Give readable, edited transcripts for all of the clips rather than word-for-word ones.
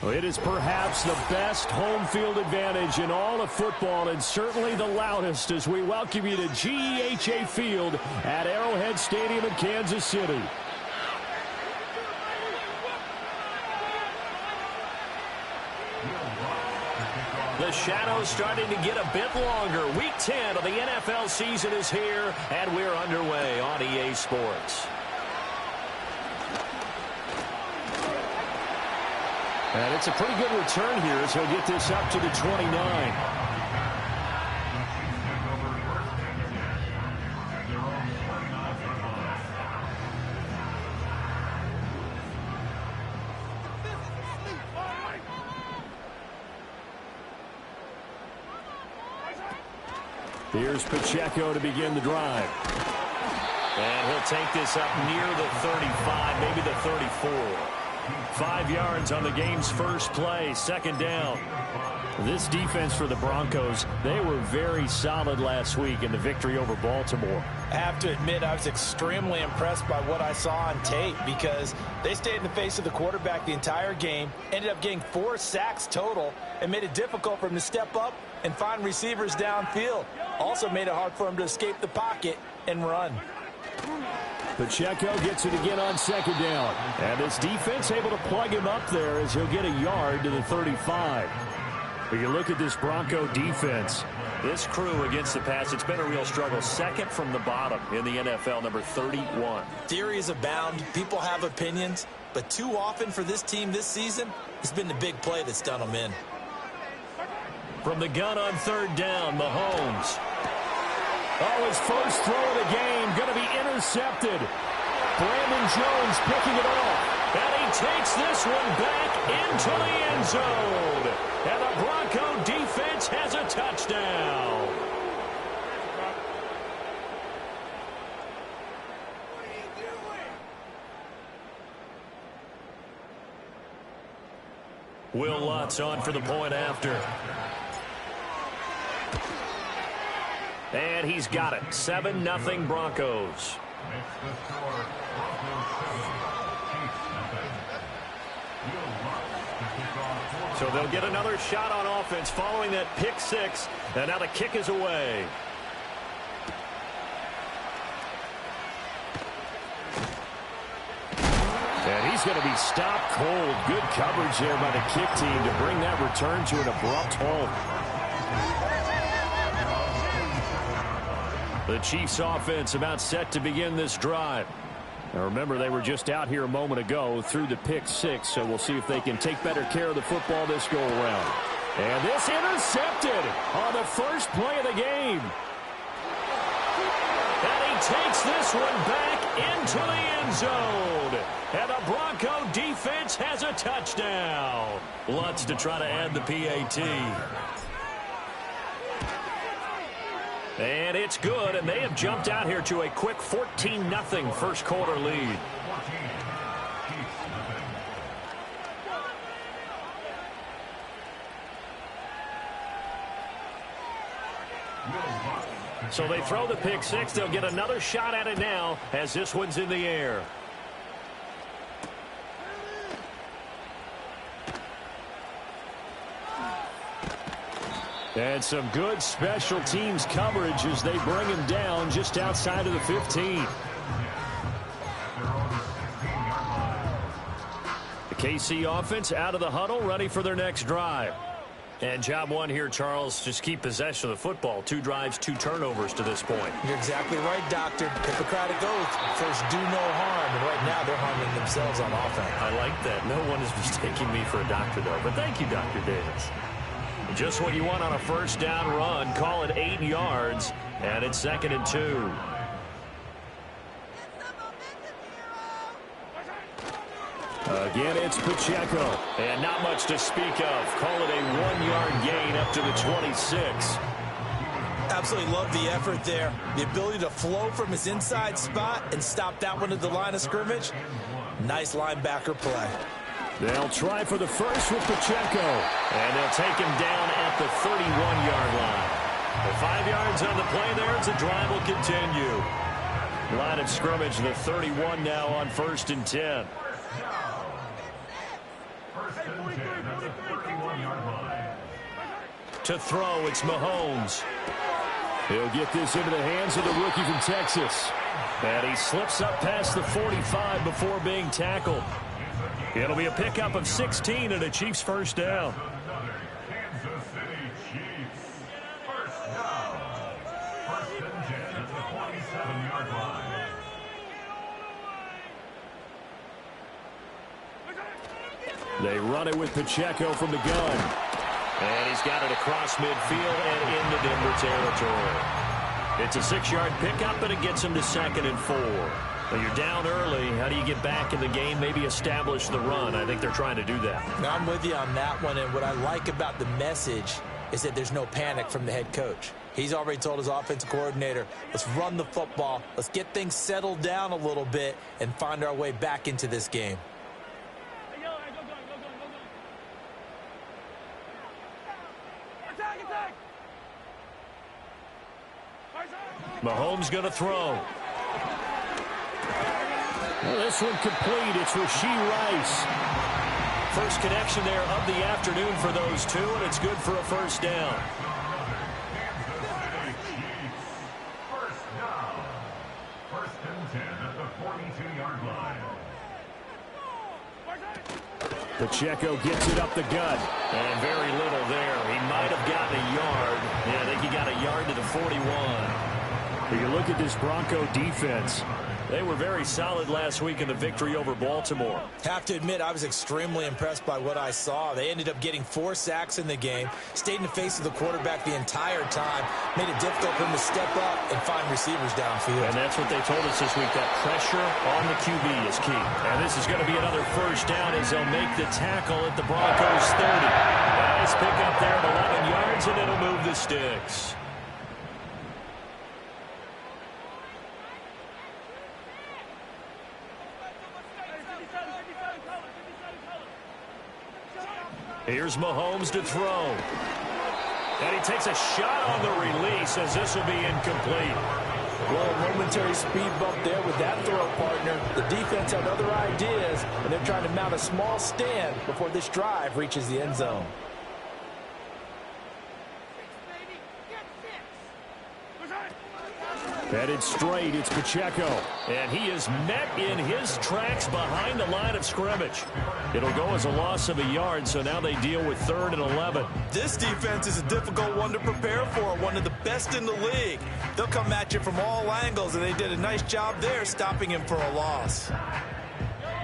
It is perhaps the best home field advantage in all of football, and certainly the loudest, as we welcome you to GEHA Field at Arrowhead Stadium in Kansas City. The shadow's starting to get a bit longer. Week 10 of the NFL season is here, and we're underway on EA Sports. And it's a pretty good return here as he'll get this up to the 29. Here's Pacheco to begin the drive. And he'll take this up near the 35, maybe the 34. 5 yards on the game's first play, second down. This defense for the Broncos, they were very solid last week in the victory over Baltimore. I have to admit, I was extremely impressed by what I saw on tape because they stayed in the face of the quarterback the entire game, ended up getting 4 sacks total, and made it difficult for him to step up and find receivers downfield. Also made it hard for him to escape the pocket and run. Pacheco gets it again on second down. And this defense able to plug him up there as he'll get a yard to the 35. But you look at this Bronco defense. This crew against the pass, it's been a real struggle. Second from the bottom in the NFL, number 31. Theories abound. People have opinions. But too often for this team this season, it's been the big play that's done them in. From the gun on third down, Mahomes. Oh, his first throw of the game going to be intercepted. Brandon Jones picking it off. And he takes this one back into the end zone. And the Bronco defense has a touchdown. Will Lutz on for the point after. And he's got it. 7-0 Broncos. So they'll get another shot on offense following that pick six. And now the kick is away. And he's going to be stopped cold. Good coverage there by the kick team to bring that return to an abrupt halt. The Chiefs offense about set to begin this drive. Now remember, they were just out here a moment ago through the pick six, so we'll see if they can take better care of the football this go around. And this intercepted on the first play of the game. And he takes this one back into the end zone. And the Bronco defense has a touchdown. Lutz to try to add the PAT. And it's good, and they have jumped out here to a quick 14-0 first quarter lead. So they throw the pick six. They'll get another shot at it now as this one's in the air. And some good special teams coverage as they bring him down just outside of the 15. The KC offense out of the huddle, ready for their next drive. And job one here, Charles, just keep possession of the football. 2 drives, 2 turnovers to this point. You're exactly right, Doctor. Hippocratic oath. First, do no harm. And right now, they're harming themselves on offense. I like that. No one is mistaking me for a doctor, though. But thank you, Dr. Davis. Just what you want on a first down run. Call it 8 yards, and it's 2nd and 2. Again, it's Pacheco. And not much to speak of. Call it a 1-yard gain up to the 26. Absolutely love the effort there. The ability to flow from his inside spot and stop that one at the line of scrimmage. Nice linebacker play. They'll try for the first with Pacheco. And they'll take him down at the 31-yard line. The 5 yards on the play there as the drive will continue. Line of scrimmage, the 31 now on 1st and 10. To throw, it's Mahomes. He'll get this into the hands of the rookie from Texas. And he slips up past the 45 before being tackled. It'll be a pickup of 16 and a Chiefs first down. They run it with Pacheco from the gun. And he's got it across midfield and into Denver territory. It's a 6-yard pickup, but it gets him to 2nd and 4. Well, you're down early. How do you get back in the game, maybe establish the run? I think they're trying to do that. Now, I'm with you on that one, and what I like about the message is that there's no panic from the head coach. He's already told his offensive coordinator, let's run the football, let's get things settled down a little bit and find our way back into this game. Mahomes going to throw. Well, this one complete. It's Rashee Rice. First connection there of the afternoon for those two, and it's good for a first down. First and 10 at the 42-yard line. Pacheco gets it up the gut. And very little there. He might have gotten a yard. Yeah, I think he got a yard to the 41. You look at this Bronco defense. They were very solid last week in the victory over Baltimore. Have to admit, I was extremely impressed by what I saw. They ended up getting 4 sacks in the game, stayed in the face of the quarterback the entire time, made it difficult for him to step up and find receivers downfield. And that's what they told us this week, that pressure on the QB is key. And this is going to be another first down as they'll make the tackle at the Broncos 30. Nice pick up there at 11 yards, and it'll move the sticks. Here's Mahomes to throw. And he takes a shot on the release as this will be incomplete. Well, a momentary speed bump there with that throw partner. The defense had other ideas, and they're trying to mount a small stand before this drive reaches the end zone. Headed straight, it's Pacheco. And he is met in his tracks behind the line of scrimmage. It'll go as a loss of a yard, so now they deal with 3rd and 11. This defense is a difficult one to prepare for, one of the best in the league. They'll come at you from all angles, and they did a nice job there stopping him for a loss.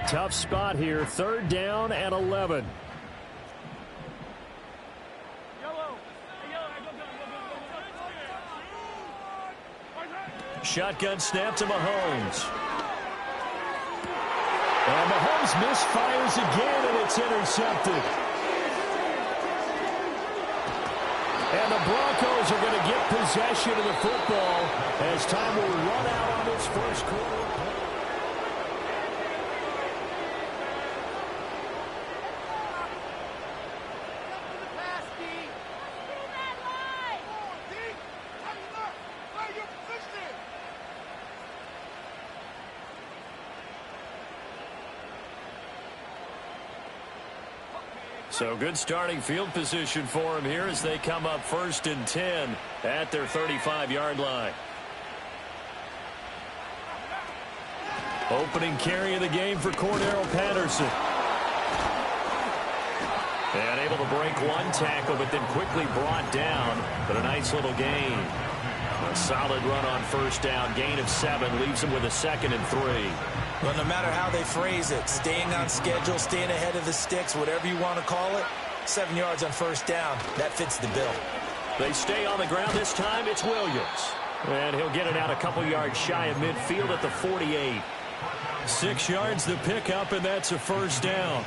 Tough spot here, 3rd down and 11. Shotgun snap to Mahomes. And Mahomes misfires again, and it's intercepted. And the Broncos are going to get possession of the football as time will run out on this first quarter. So good starting field position for him here as they come up 1st and 10 at their 35-yard line. Opening carry of the game for Cordero Patterson. And able to break one tackle, but then quickly brought down. But a nice little gain. A solid run on first down. Gain of 7 leaves him with a 2nd and 3. Well, no matter how they phrase it, staying on schedule, staying ahead of the sticks, whatever you want to call it, 7 yards on first down, that fits the bill. They stay on the ground this time. It's Williams. And he'll get it out a couple yards shy of midfield at the 48. 6 yards the pickup, and that's a first down.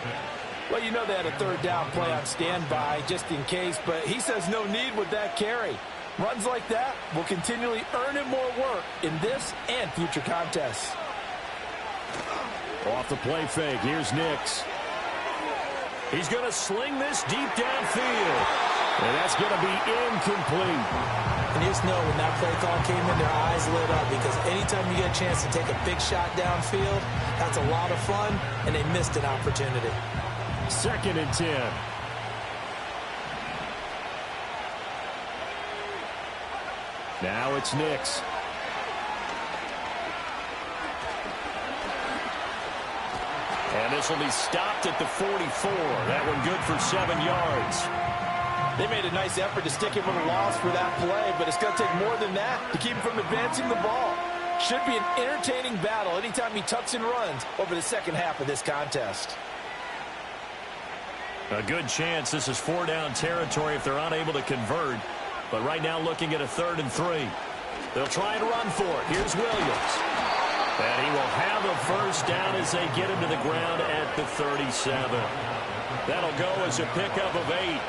Well, you know they had a 3rd down play on standby just in case, but he says no need with that carry. Runs like that will continually earn him more work in this and future contests. Off the play fake, here's Nix. He's going to sling this deep downfield. And that's going to be incomplete. And you just know when that play call came in, their eyes lit up because anytime you get a chance to take a big shot downfield, that's a lot of fun, and they missed an opportunity. 2nd and 10. Now it's Nix. And this will be stopped at the 44. That one good for 7 yards. They made a nice effort to stick him with a loss for that play, but it's going to take more than that to keep him from advancing the ball. Should be an entertaining battle anytime he tucks and runs over the second half of this contest. A good chance this is 4-down territory if they're unable to convert. But right now looking at a 3rd and 3. They'll try and run for it. Here's Williams. And he will have a first down as they get him to the ground at the 37. That'll go as a pickup of 8.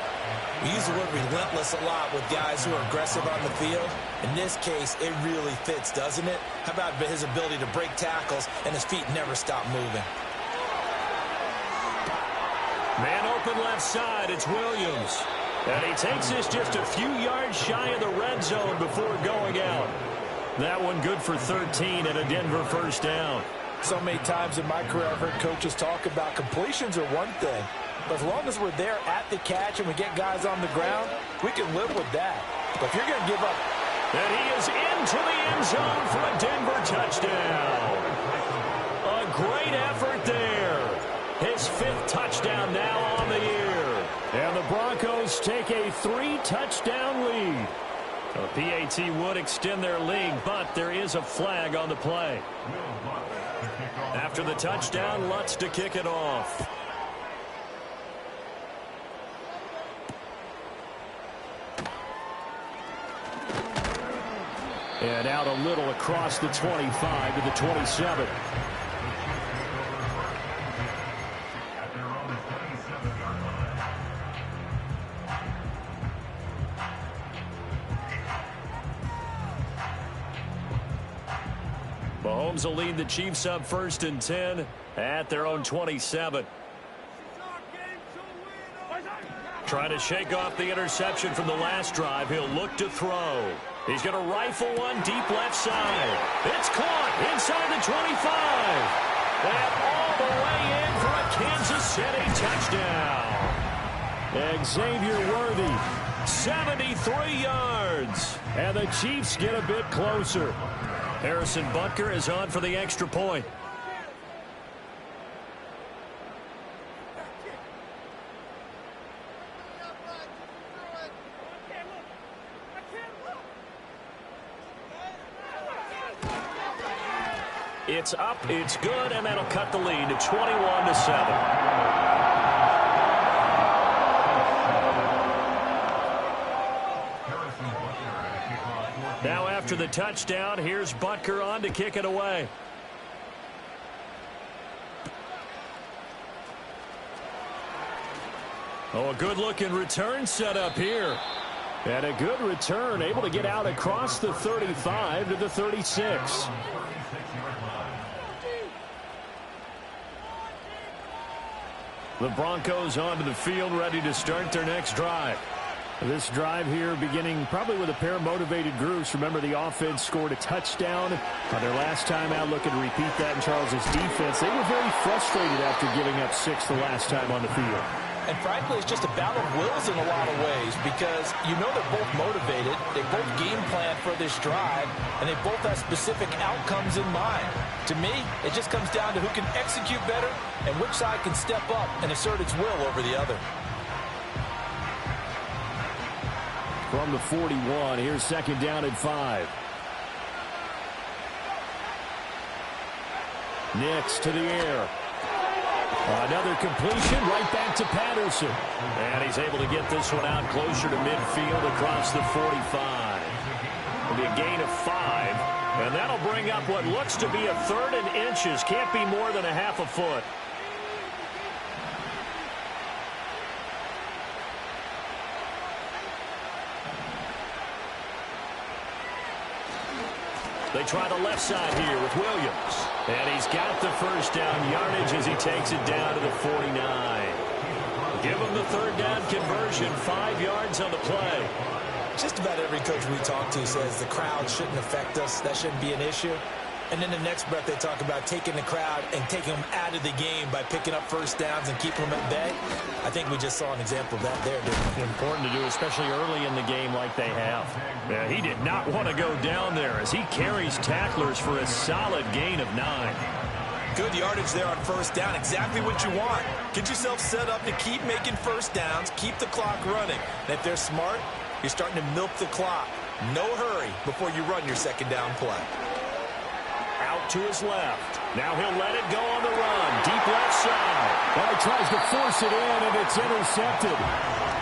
We use the word relentless a lot with guys who are aggressive on the field. In this case, it really fits, doesn't it? How about his ability to break tackles and his feet never stop moving? Man open left side, it's Williams. And he takes this just a few yards shy of the red zone before going out. That one good for 13 and a Denver first down. So many times in my career I've heard coaches talk about completions are one thing. But as long as we're there at the catch and we get guys on the ground, we can live with that. But if you're going to give up. And he is into the end zone for a Denver touchdown. A great effort there. His 5th touchdown now on the year. And the Broncos take a 3-touchdown lead. The PAT would extend their lead, but there is a flag on the play. After the touchdown, Lutz to kick it off. And out a little across the 25 to the 27. Mahomes will lead the Chiefs up 1st and 10 at their own 27. Trying to shake off the interception from the last drive. He'll look to throw. He's going to rifle one deep left side. It's caught inside the 25. And all the way in for a Kansas City touchdown. Xavier Worthy, 73 yards. And the Chiefs get a bit closer. Harrison Butker is on for the extra point. It's up, it's good, and that'll cut the lead to 21-7. Now after the touchdown, here's Butker on to kick it away. Oh, a good-looking return set up here. And a good return, able to get out across the 35 to the 36. The Broncos onto the field, ready to start their next drive. This drive here beginning probably with a pair of motivated groups. Remember, the offense scored a touchdown on their last time out, looking to repeat that in Charles's defense. They were very frustrated after giving up 6 the last time on the field. And frankly, it's just a battle of wills in a lot of ways because you know they're both motivated. They both game plan for this drive, and they both have specific outcomes in mind. To me, it just comes down to who can execute better and which side can step up and assert its will over the other. From the 41, here's 2nd down and 5. Nix to the air. Another completion right back to Patterson. And he's able to get this one out closer to midfield across the 45. It'll be a gain of 5. And that'll bring up what looks to be a 3rd and inches. Can't be more than a half a foot. They try the left side here with Williams. And he's got the first down yardage as he takes it down to the 49. Give him the 3rd down conversion, 5 yards on the play. Just about every coach we talk to says the crowd shouldn't affect us. That shouldn't be an issue. and then the next breath they talk about taking the crowd and taking them out of the game by picking up first downs and keeping them at bay. I think we just saw an example of that there, didn't we? Important to do, especially early in the game like they have. Yeah, he did not want to go down there as he carries tacklers for a solid gain of 9. Good yardage there on first down. Exactly what you want. Get yourself set up to keep making first downs, keep the clock running. And if they're smart, you're starting to milk the clock. No hurry before you run your second down play. Out to his left. Now he'll let it go on the run. Deep left side. Well, he tries to force it in, and it's intercepted.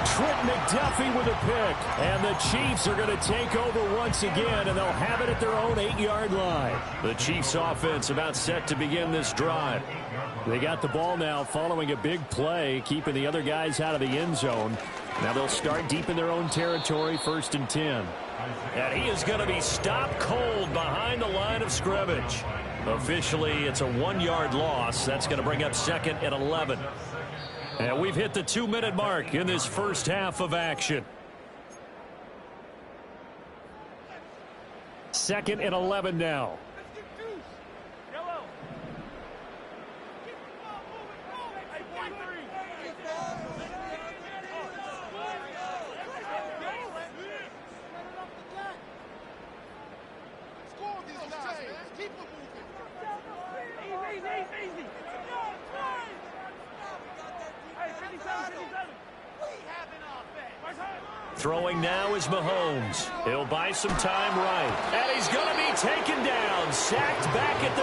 Trent McDuffie with a pick. And the Chiefs are going to take over once again, and they'll have it at their own 8-yard line. The Chiefs offense about set to begin this drive. They got the ball now following a big play, keeping the other guys out of the end zone. Now they'll start deep in their own territory, 1st and 10. And he is going to be stopped cold behind the line of scrimmage. Officially, it's a 1-yard loss. That's going to bring up 2nd and 11. And we've hit the 2-minute mark in this first half of action. 2nd and 11 now. Throwing now is Mahomes. He'll buy some time right. And he's going to be taken down. Sacked back at the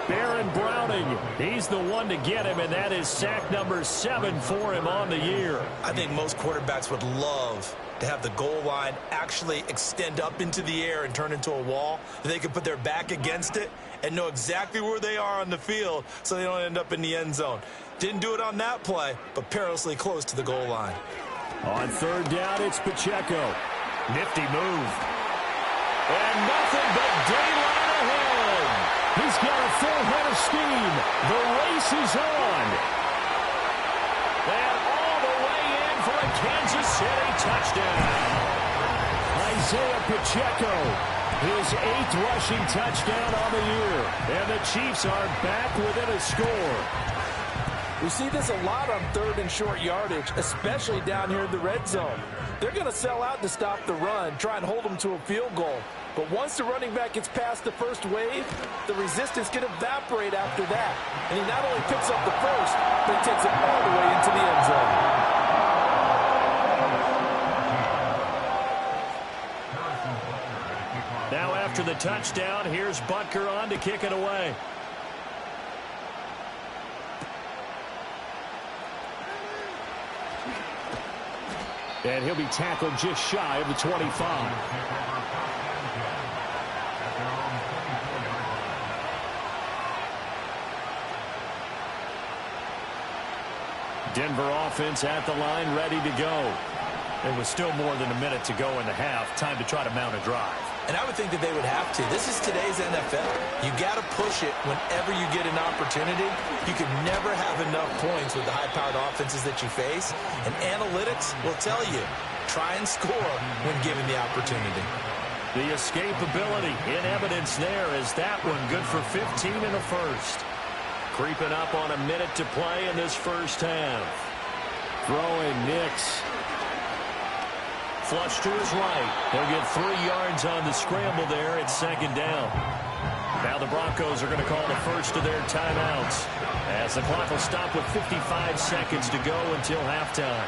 2. Baron Browning, he's the one to get him, and that is sack number 7 for him on the year. I think most quarterbacks would love to have the goal line actually extend up into the air and turn into a wall. They can put their back against it and know exactly where they are on the field so they don't end up in the end zone. Didn't do it on that play, but perilously close to the goal line. On 3rd down, it's Pacheco. Nifty move. And nothing but daylight ahead. He's got a full head of steam. The race is on. And all the way in for a Kansas City touchdown. Isaiah Pacheco, his 8th rushing touchdown on the year. And the Chiefs are back within a score. We see this a lot on 3rd and short yardage, especially down here in the red zone. They're going to sell out to stop the run, try and hold them to a field goal. But once the running back gets past the first wave, the resistance can evaporate after that. And he not only picks up the first, but he takes it all the way into the end zone. Now after the touchdown, here's Butker on to kick it away. And he'll be tackled just shy of the 25. Denver offense at the line, ready to go. There was still more than a minute to go in the half. Time to try to mount a drive. And I would think that they would have to. This is today's NFL. You got to push it whenever you get an opportunity. You can never have enough points with the high-powered offenses that you face. And analytics will tell you, try and score when given the opportunity. The escapability in evidence there is that one good for 15 in the first. Creeping up on a minute to play in this first half. Throwing Nix. Flush to his right. He'll get 3 yards on the scramble there at 2nd down. Now the Broncos are going to call the first of their timeouts as the clock will stop with 55 seconds to go until halftime.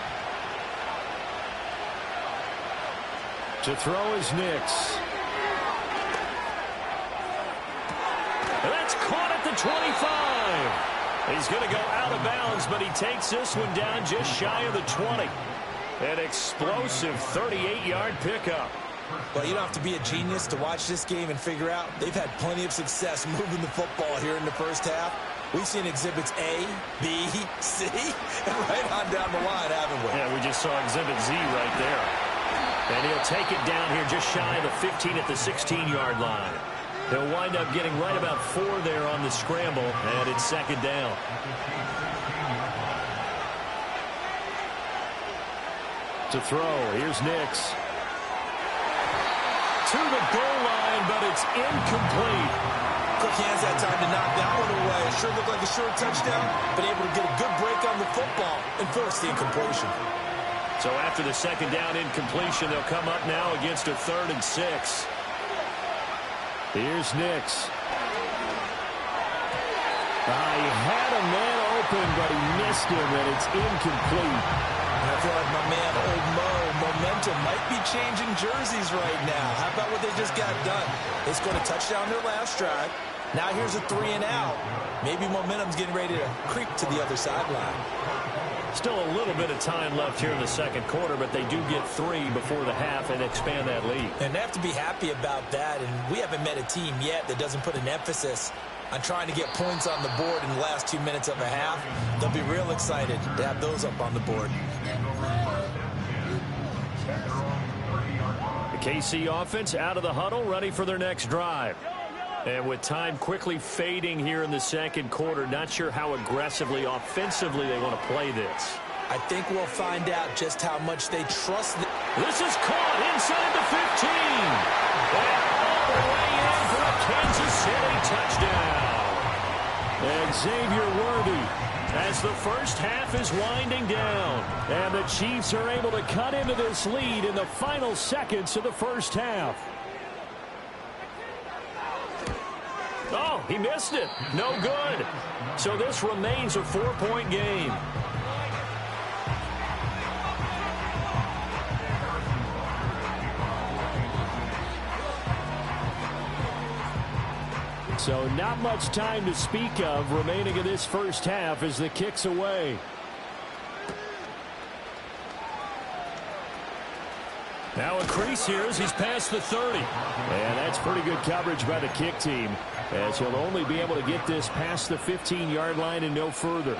To throw is Nix. And that's caught at the 25. He's going to go out of bounds, but he takes this one down just shy of the 20. An explosive 38-yard pickup. Well, you don't have to be a genius to watch this game and figure out they've had plenty of success moving the football here in the first half. We've seen exhibits A, B, C, and right on down the line, haven't we? Yeah, we just saw exhibit Z right there. And he'll take it down here just shy of the 15 at the 16-yard line. He'll wind up getting right about 4 there on the scramble, and it's 2nd down. To throw, here's Nix. To the goal line, but it's it's incomplete. Quick hands that time to knock that one away. It sure looked like a short touchdown, but able to get a good break on the football and force the incompletion. So after the second down incompletion, they'll come up now against a 3rd and 6. Here's Nix. He had a man open, but he missed him, and it's incomplete. I feel like my man, Old Mo, momentum might be changing jerseys right now. How about what they just got done? They scored a touchdown their last drive. Now here's a 3 and out. Maybe momentum's getting ready to creep to the other sideline. Still a little bit of time left here in the second quarter, but they do get 3 before the half and expand that lead. And they have to be happy about that, and we haven't met a team yet that doesn't put an emphasis on trying to get points on the board in the last 2 minutes of a half. They'll be real excited to have those up on the board. The KC offense out of the huddle, ready for their next drive. And with time quickly fading here in the second quarter, not sure how aggressively, offensively they want to play this. I think we'll find out just how much they trust. This is caught inside the 15. And all the way in for a Kansas City touchdown. And Xavier Worthy, as the first half is winding down. And the Chiefs are able to cut into this lead in the final seconds of the first half. Oh, he missed it. No good. So this remains a 4-point game. So not much time to speak of remaining in this first half as the kick's away. Now a crease here as he's past the 30. And that's pretty good coverage by the kick team, as he'll only be able to get this past the 15-yard line and no further.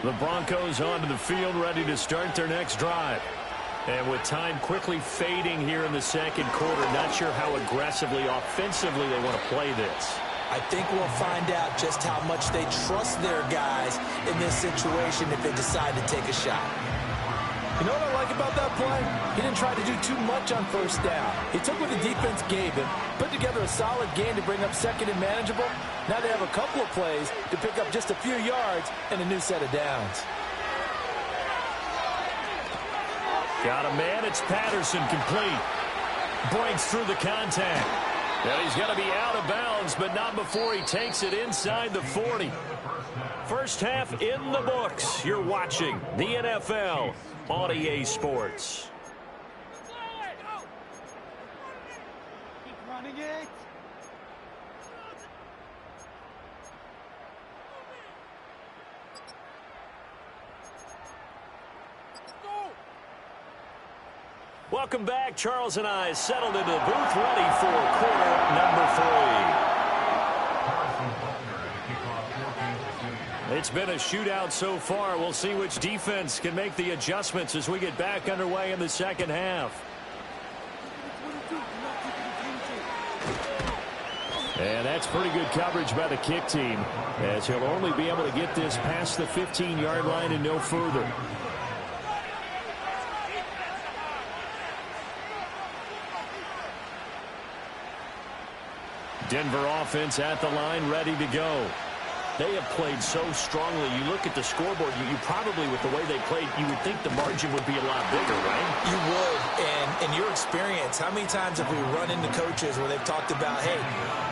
The Broncos onto the field, ready to start their next drive. And with time quickly fading here in the second quarter, not sure how aggressively, offensively they want to play this. I think we'll find out just how much they trust their guys in this situation if they decide to take a shot. You know what I like about that play? He didn't try to do too much on first down. He took what the defense gave him, put together a solid game to bring up second and manageable. Now they have a couple of plays to pick up just a few yards and a new set of downs. Got a man, it's Patterson, complete. Breaks through the contact. Now he's got to be out of bounds, but not before he takes it inside the 40. First half in the books. You're watching the NFL on EA Sports. Keep running it. Welcome back. Charles and I settled into the booth, ready for quarter number 3. It's been a shootout so far. We'll see which defense can make the adjustments as we get back underway in the second half. And that's pretty good coverage by the kick team, as he'll only be able to get this past the 15-yard line and no further. Denver offense at the line, ready to go. They have played so strongly. You look at the scoreboard, you probably, with the way they played, you would think the margin would be a lot bigger, right? You would. And in your experience, how many times have we run into coaches where they've talked about, hey,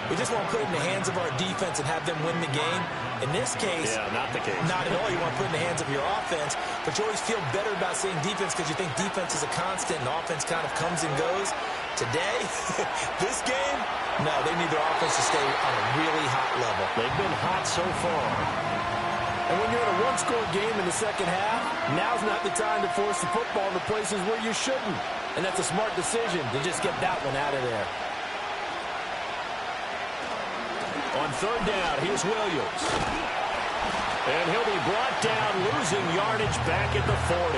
we just want to put it in the hands of our defense and have them win the game? In this case, yeah, not the case. Not at all. You want to put it in the hands of your offense, but you always feel better about saying defense because you think defense is a constant and offense kind of comes and goes. Today, this game, no, they need their offense to stay on a really hot level. They've been hot so far. And when you're in a one-score game in the second half, now's not the time to force the football in the places where you shouldn't. And that's a smart decision to just get that one out of there. On third down, here's Williams. And he'll be brought down, losing yardage back at the 40.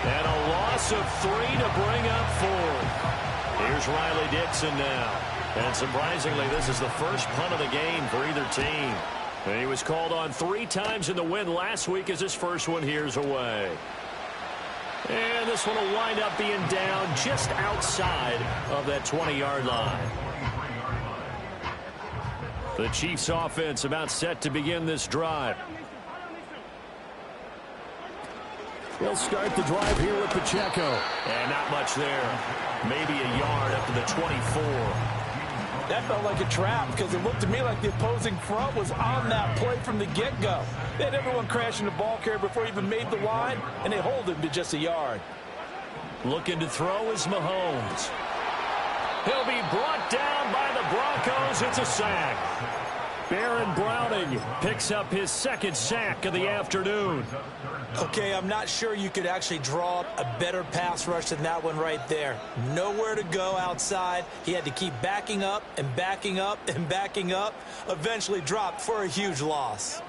And a loss of 3 to bring up 4. Here's Riley Dixon now. And surprisingly, this is the first punt of the game for either team. And he was called on 3 times in the win last week as his first one here's away. And this one will wind up being down just outside of that 20-yard line. The Chiefs offense about set to begin this drive. They'll start the drive here with Pacheco. And not much there. Maybe a yard up to the 24. That felt like a trap because it looked to me like the opposing front was on that play from the get-go. They had everyone crashing the ball carrier before he even made the line, and they hold him to just a yard. Looking to throw is Mahomes. He'll be brought down by the Broncos. It's a sack. Baron Browning picks up his second sack of the afternoon. Okay, I'm not sure you could actually draw up a better pass rush than that one right there. Nowhere to go outside. He had to keep backing up and backing up and backing up. Eventually dropped for a huge loss.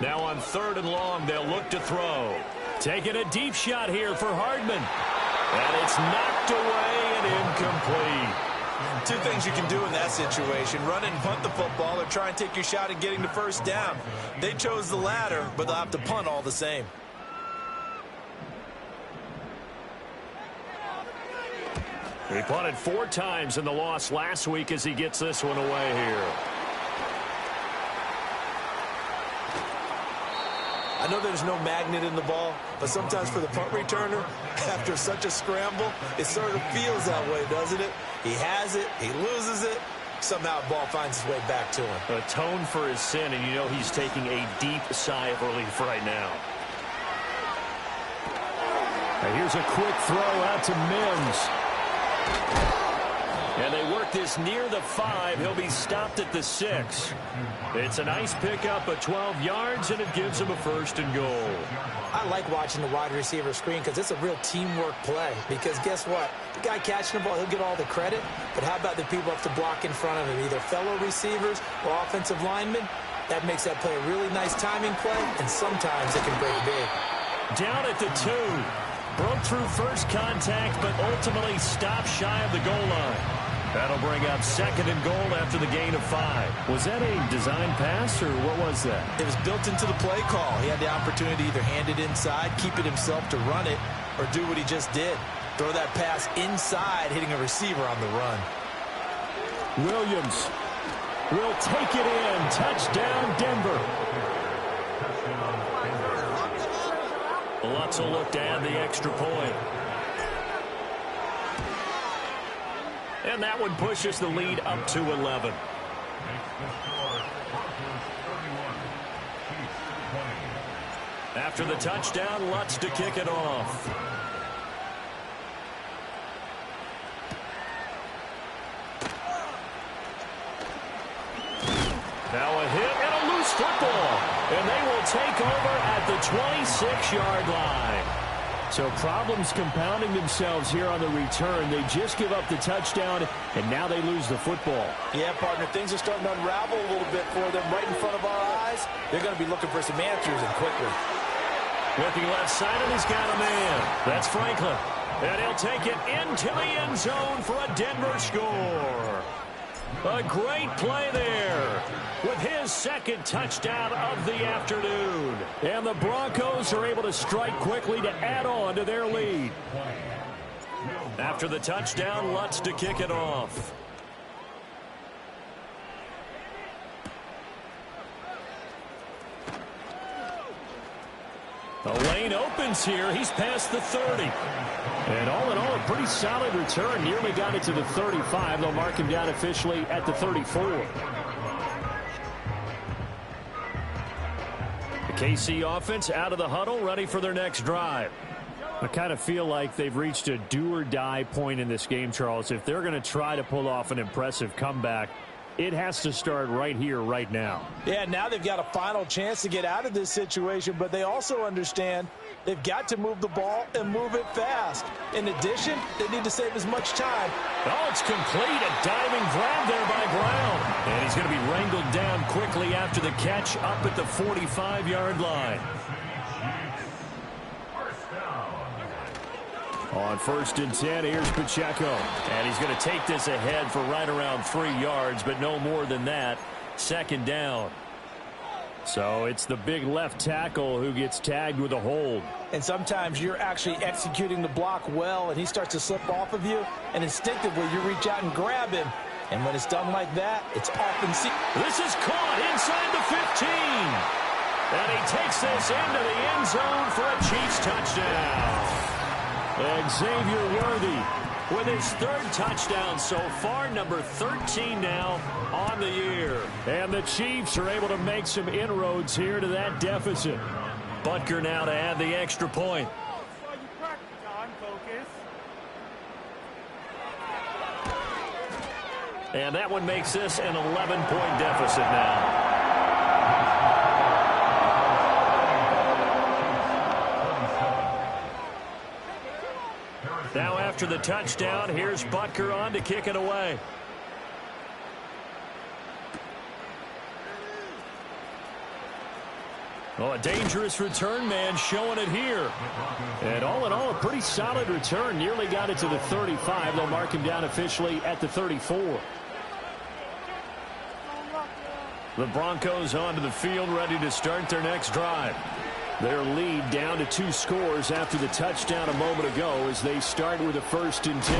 Now on 3rd and long, they'll look to throw. Taking a deep shot here for Hardman. And it's knocked away and incomplete. Two things you can do in that situation: run and punt the football, or try and take your shot at getting the first down. They chose the latter, but they'll have to punt all the same. He punted 4 times in the loss last week as he gets this one away here. I know there's no magnet in the ball, but sometimes for the punt returner, after such a scramble, it sort of feels that way, doesn't it? He has it, he loses it, somehow the ball finds its way back to him. Atone for his sin, and you know he's taking a deep sigh of relief right now. And here's a quick throw out to Mims. And they work this near the 5. He'll be stopped at the 6. It's a nice pickup of 12 yards, and it gives him a 1st and goal. I like watching the wide receiver screen because it's a real teamwork play. Because guess what? The guy catching the ball, he'll get all the credit. But how about the people have to block in front of him, either fellow receivers or offensive linemen? That makes that play a really nice timing play, and sometimes it can break big. Down at the 2. Broke through first contact, but ultimately stopped shy of the goal line. That'll bring up 2nd and goal after the gain of 5. Was that a design pass, or what was that? It was built into the play call. He had the opportunity to either hand it inside, keep it himself to run it, or do what he just did. Throw that pass inside, hitting a receiver on the run. Williams will take it in. Touchdown, Denver. Lutz will look to add the extra point. And that one pushes the lead up to 11. After the touchdown, Lutz to kick it off. Now a hit and a loose football. And they will take over at the 26-yard line. So problems compounding themselves here on the return. They just give up the touchdown, and now they lose the football. Yeah, partner, things are starting to unravel a little bit for them right in front of our eyes. They're going to be looking for some answers, and quickly. Looking left side, and he's got a man. That's Franklin. And he'll take it into the end zone for a Denver score. A great play there with his 2nd touchdown of the afternoon. And the Broncos are able to strike quickly to add on to their lead. After the touchdown, Lutz to kick it off. The lane opens here. He's past the 30. And all in all, a pretty solid return. Nearly got it to the 35. They'll mark him down officially at the 34. The KC offense out of the huddle, ready for their next drive. I kind of feel like they've reached a do-or-die point in this game, Charles. If they're going to try to pull off an impressive comeback, it has to start right here, right now. Yeah, now they've got a final chance to get out of this situation, but they also understand they've got to move the ball and move it fast. In addition, they need to save as much time. Oh, it's complete. A diving grab there by Brown. And he's going to be wrangled down quickly after the catch up at the 45-yard line. On 1st and 10, here's Pacheco. And he's going to take this ahead for right around 3 yards, but no more than that. 2nd down. So it's the big left tackle who gets tagged with a hold. And sometimes you're actually executing the block well, and he starts to slip off of you, and instinctively you reach out and grab him. And when it's done like that, it's often seen. This is caught inside the 15. And he takes this into the end zone for a Chiefs touchdown. Xavier Worthy with his third touchdown so far, number 13 now on the year. And the Chiefs are able to make some inroads here to that deficit. Butker now to add the extra point. And that one makes this an 11-point deficit now. Now after the touchdown, here's Butker on to kick it away. Oh, a dangerous return man showing it here. And all in all, a pretty solid return. Nearly got it to the 35. They'll mark him down officially at the 34. The Broncos onto the field, ready to start their next drive. Their lead down to 2 scores after the touchdown a moment ago as they start with a 1st and 10.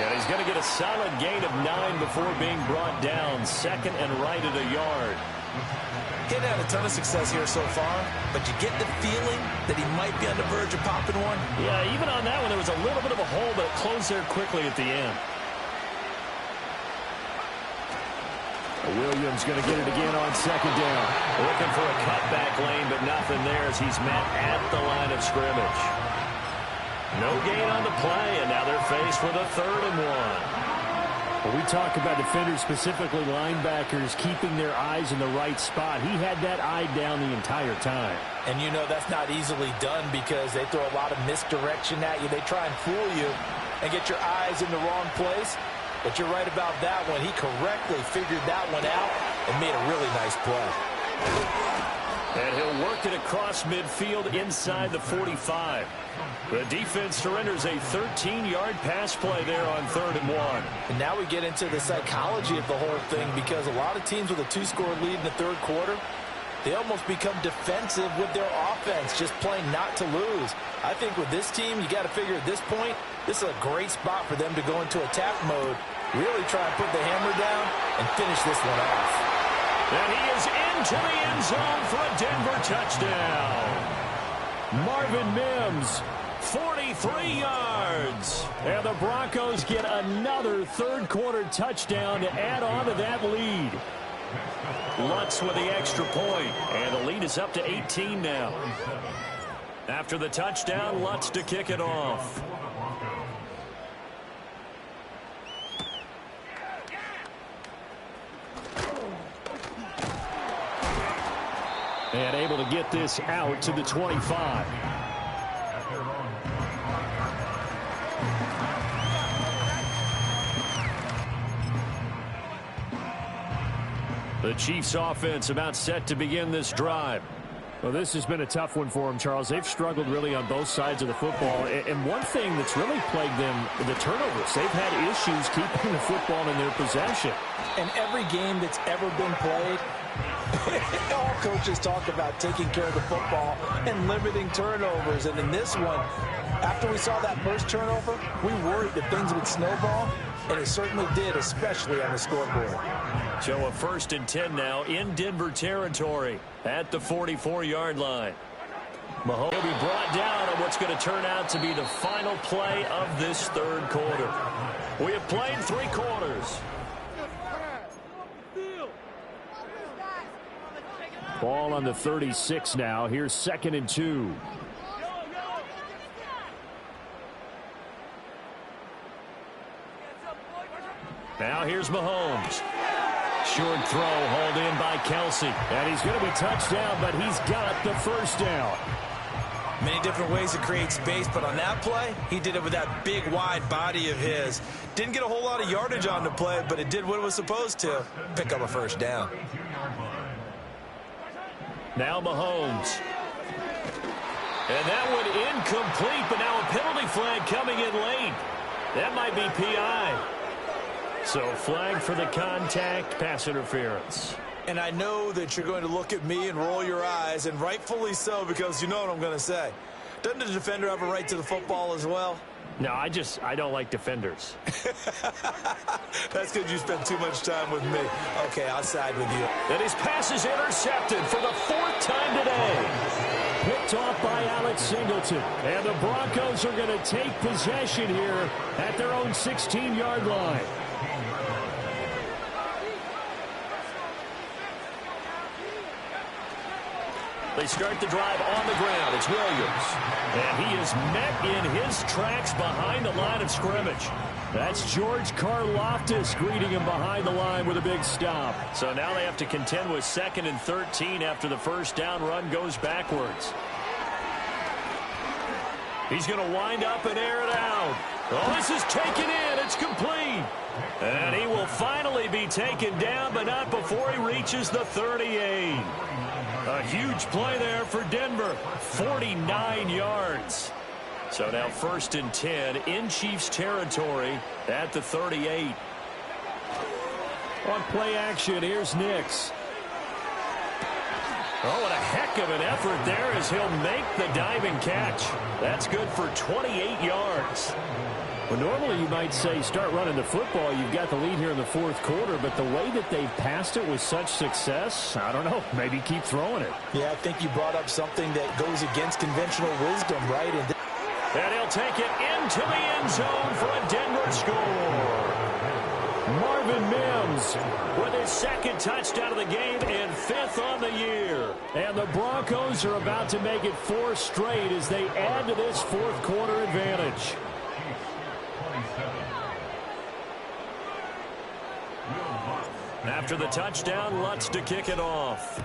And he's going to get a solid gain of 9 before being brought down. 2nd and right at a yard. He had a ton of success here so far, but you get the feeling that he might be on the verge of popping one. Yeah, even on that one, there was a little bit of a hole, but it closed there quickly at the end. Williams going to get it again on 2nd down. Looking for a cutback lane, but nothing there as he's met at the line of scrimmage. No gain on the play, and now they're faced with a 3rd and 1. Well, we talk about defenders, specifically linebackers, keeping their eyes in the right spot. He had that eye down the entire time. And you know that's not easily done because they throw a lot of misdirection at you. They try and fool you and get your eyes in the wrong place. But you're right about that one. He correctly figured that one out and made a really nice play. And he'll work it across midfield inside the 45. The defense surrenders a 13-yard pass play there on 3rd and 1. And now we get into the psychology of the whole thing because a lot of teams with a 2-score lead in the 3rd quarter, they almost become defensive with their offense, just playing not to lose. I think with this team, you got to figure at this point, this is a great spot for them to go into attack mode, really try and put the hammer down and finish this one off. And he is into the end zone for a Denver touchdown. Marvin Mims, 43 yards. And the Broncos get another 3rd quarter touchdown to add on to that lead. Lutz with the extra point, and the lead is up to 18 now. After the touchdown, Lutz to kick it off. And able to get this out to the 25. The Chiefs offense about set to begin this drive. Well, this has been a tough one for them, Charles. They've struggled really on both sides of the football. And one thing that's really plagued them, the turnovers. They've had issues keeping the football in their possession. In every game that's ever been played, all coaches talk about taking care of the football and limiting turnovers. And in this one, after we saw that first turnover, we worried that things would snowball, and it certainly did, especially on the scoreboard. So a 1st and 10 now in Denver territory at the 44-yard line. Mahomes will be brought down on what's going to turn out to be the final play of this 3rd quarter. We have played 3 quarters. Ball on the 36 now. Here's 2nd and 2. Now here's Mahomes. Short throw hauled in by Kelsey. And he's going to be touched down, but he's got the 1st down. Many different ways to create space, but on that play, he did it with that big, wide body of his. Didn't get a whole lot of yardage on the play, but it did what it was supposed to. Pick up a 1st down. Now Mahomes. And that one incomplete, but now a penalty flag coming in late. That might be PI. So flag for the contact, pass interference. And I know that you're going to look at me and roll your eyes, and rightfully so, because you know what I'm going to say. Doesn't the defender have a right to the football as well? No, I don't like defenders. That's because you spent too much time with me. Okay, I'll side with you. And his pass is intercepted for the 4th time today. Picked off by Alex Singleton. And the Broncos are going to take possession here at their own 16-yard line. They start the drive on the ground. It's Williams. And he is met in his tracks behind the line of scrimmage. That's George Karlaftis greeting him behind the line with a big stop. So now they have to contend with 2nd and 13 after the first down run goes backwards. He's going to wind up and air it out. Oh, this is taken in. It's complete. And he will finally be taken down, but not before he reaches the 38. A huge play there for Denver. 49 yards. So now 1st and 10 in Chiefs territory at the 38. On play action, here's Nix. Oh, what a heck of an effort there as he'll make the diving catch. That's good for 28 yards. Well, normally you might say start running the football. You've got the lead here in the 4th quarter, but the way that they've passed it with such success, I don't know, maybe keep throwing it. Yeah, I think you brought up something that goes against conventional wisdom, right? And he'll take it into the end zone for a Denver score. Marvin Mims with his 2nd touchdown of the game and 5th on the year. And the Broncos are about to make it 4 straight as they add to this 4th quarter advantage. After the touchdown, Lutz to kick it off.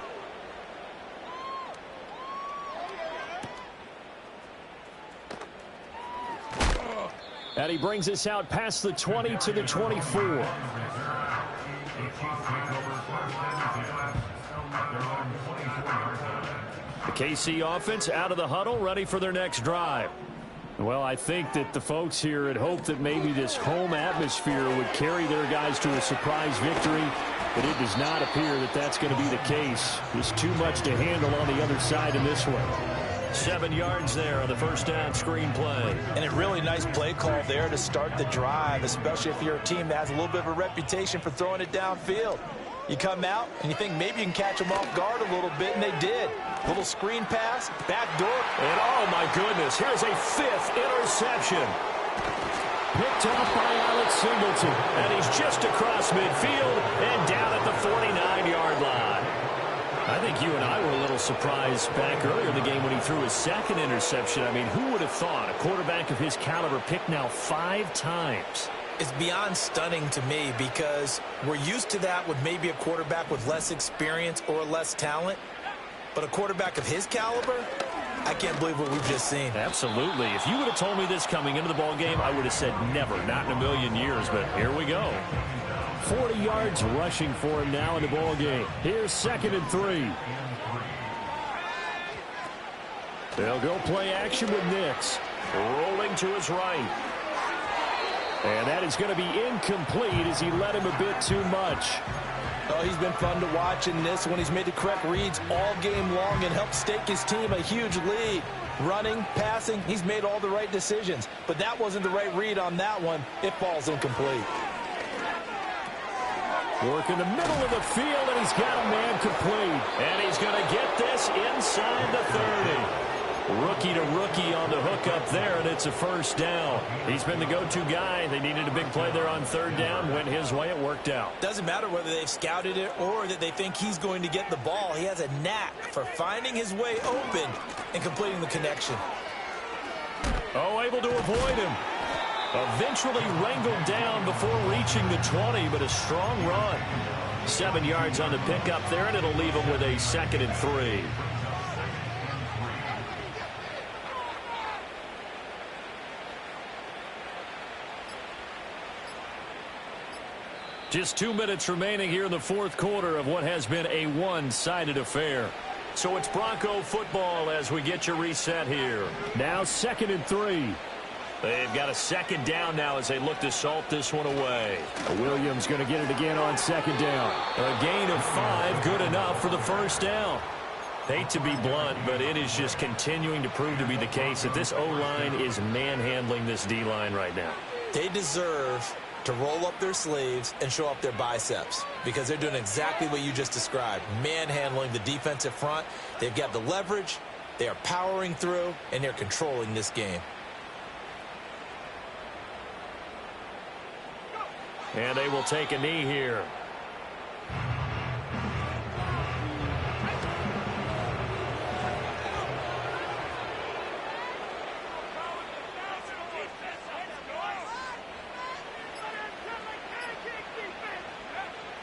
And he brings us out past the 20 to the 24. The KC offense out of the huddle, ready for their next drive. Well, I think that the folks here had hoped that maybe this home atmosphere would carry their guys to a surprise victory, but it does not appear that that's going to be the case. There's too much to handle on the other side in this one. 7 yards there on the first down screen play. And a really nice play call there to start the drive, especially if you're a team that has a little bit of a reputation for throwing it downfield. You come out and you think maybe you can catch them off guard a little bit, and they did. Little screen pass, back door. And oh my goodness, here's a 5th interception. Picked off by Alex Singleton. And he's just across midfield and down at the 49-yard line. I think you and I were a little surprised back earlier in the game when he threw his 2nd interception. I mean, who would have thought a quarterback of his caliber picked now 5 times? It's beyond stunning to me because we're used to that with maybe a quarterback with less experience or less talent. But a quarterback of his caliber, I can't believe what we've just seen. Absolutely. If you would have told me this coming into the ball game, I would have said never, not in a million years. But here we go. 40 yards rushing for him now in the ball game. Here's 2nd and 3. They'll go play action with Nix. Rolling to his right. And that is going to be incomplete as he led him a bit too much. Oh, he's been fun to watch in this one. He's made the correct reads all game long and helped stake his team a huge lead. Running, passing, he's made all the right decisions. But that wasn't the right read on that one. It falls incomplete. Work in the middle of the field, and he's got a man complete. And he's going to get this inside the 30. Rookie to rookie on the hook up there, and it's a first down. He's been the go-to guy. They needed a big play there on 3rd down. Went his way. It worked out. Doesn't matter whether they've scouted it or that they think he's going to get the ball. He has a knack for finding his way open and completing the connection. Oh, able to avoid him. Eventually wrangled down before reaching the 20, but a strong run. 7 yards on the pickup there, and it'll leave him with a 2nd and 3. Just 2 minutes remaining here in the 4th quarter of what has been a one-sided affair. So it's Bronco football as we get your reset here. Now 2nd and 3. They've got a 2nd down now as they look to salt this one away. Williams Rams going to get it again on second down. A gain of 5, good enough for the first down. Hate to be blunt, but it is just continuing to prove to be the case that this O-line is manhandling this D-line right now. They deserve to roll up their sleeves and show up their biceps because they're doing exactly what you just described, manhandling the defensive front. They've got the leverage, they are powering through, and they're controlling this game. And they will take a knee here.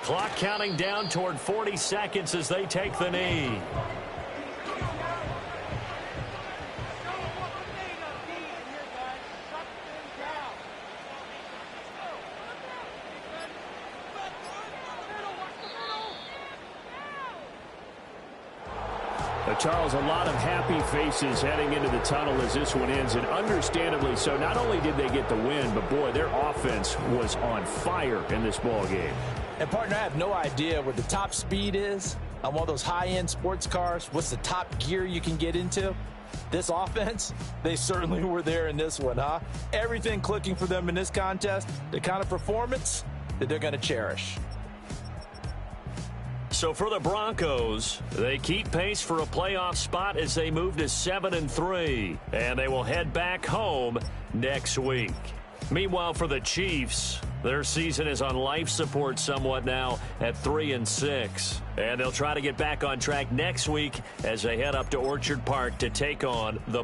Clock counting down toward 40 seconds as they take the knee. Charles, a lot of happy faces heading into the tunnel as this one ends, and understandably so. Not only did they get the win, but, boy, their offense was on fire in this ball game. And, partner, I have no idea what the top speed is on one of those high-end sports cars. What's the top gear you can get into? This offense, they certainly were there in this one, huh? Everything clicking for them in this contest, the kind of performance that they're going to cherish. So for the Broncos, they keep pace for a playoff spot as they move to 7-3, and they will head back home next week. Meanwhile, for the Chiefs, their season is on life support somewhat now at 3-6, and they'll try to get back on track next week as they head up to Orchard Park to take on the